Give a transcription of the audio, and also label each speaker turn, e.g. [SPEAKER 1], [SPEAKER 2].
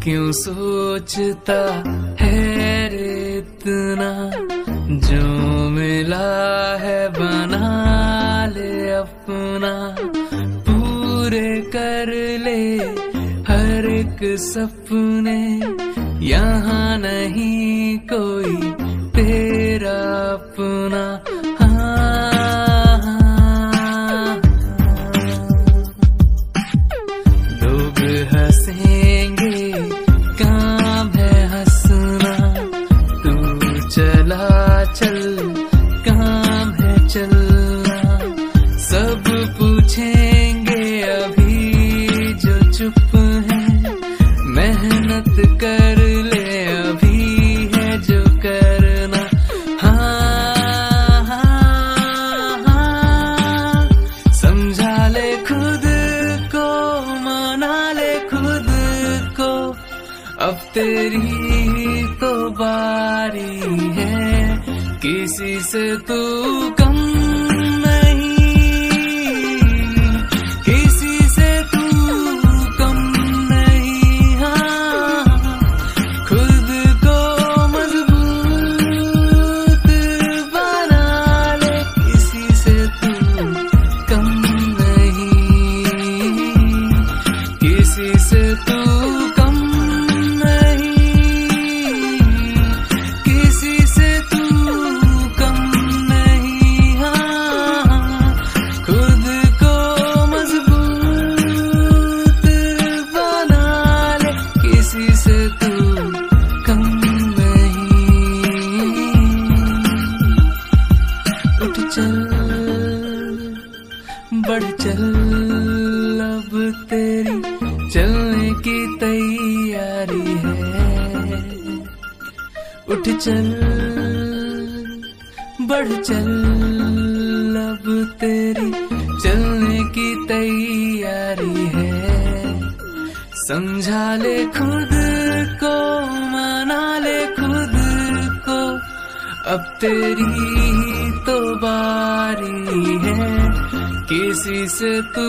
[SPEAKER 1] क्यों सोचता है रे इतना, जो मिला है बना ले अपना, पूरे कर ले हर एक सपने, यहाँ नहीं कोई तेरा अपना। लोग हंसेंगे, काम है हंसना, तू चला चल, काम है चलना। सब पूछेंगे अभी जो चुप है, मेहनत कर ले अभी है जो करना। हाँ, समझा ले खुद को, मना ले खुद को, अब तेरी तो बारी है, किसी से तू कम बढ़ चल, अब तेरी चलने की तैयारी है। उठ चल, बढ़ चल, अब तेरी चलने की तैयारी है। समझा ले खुद को, मना ले खुद को, अब तेरी तो बारी है, किसी से तू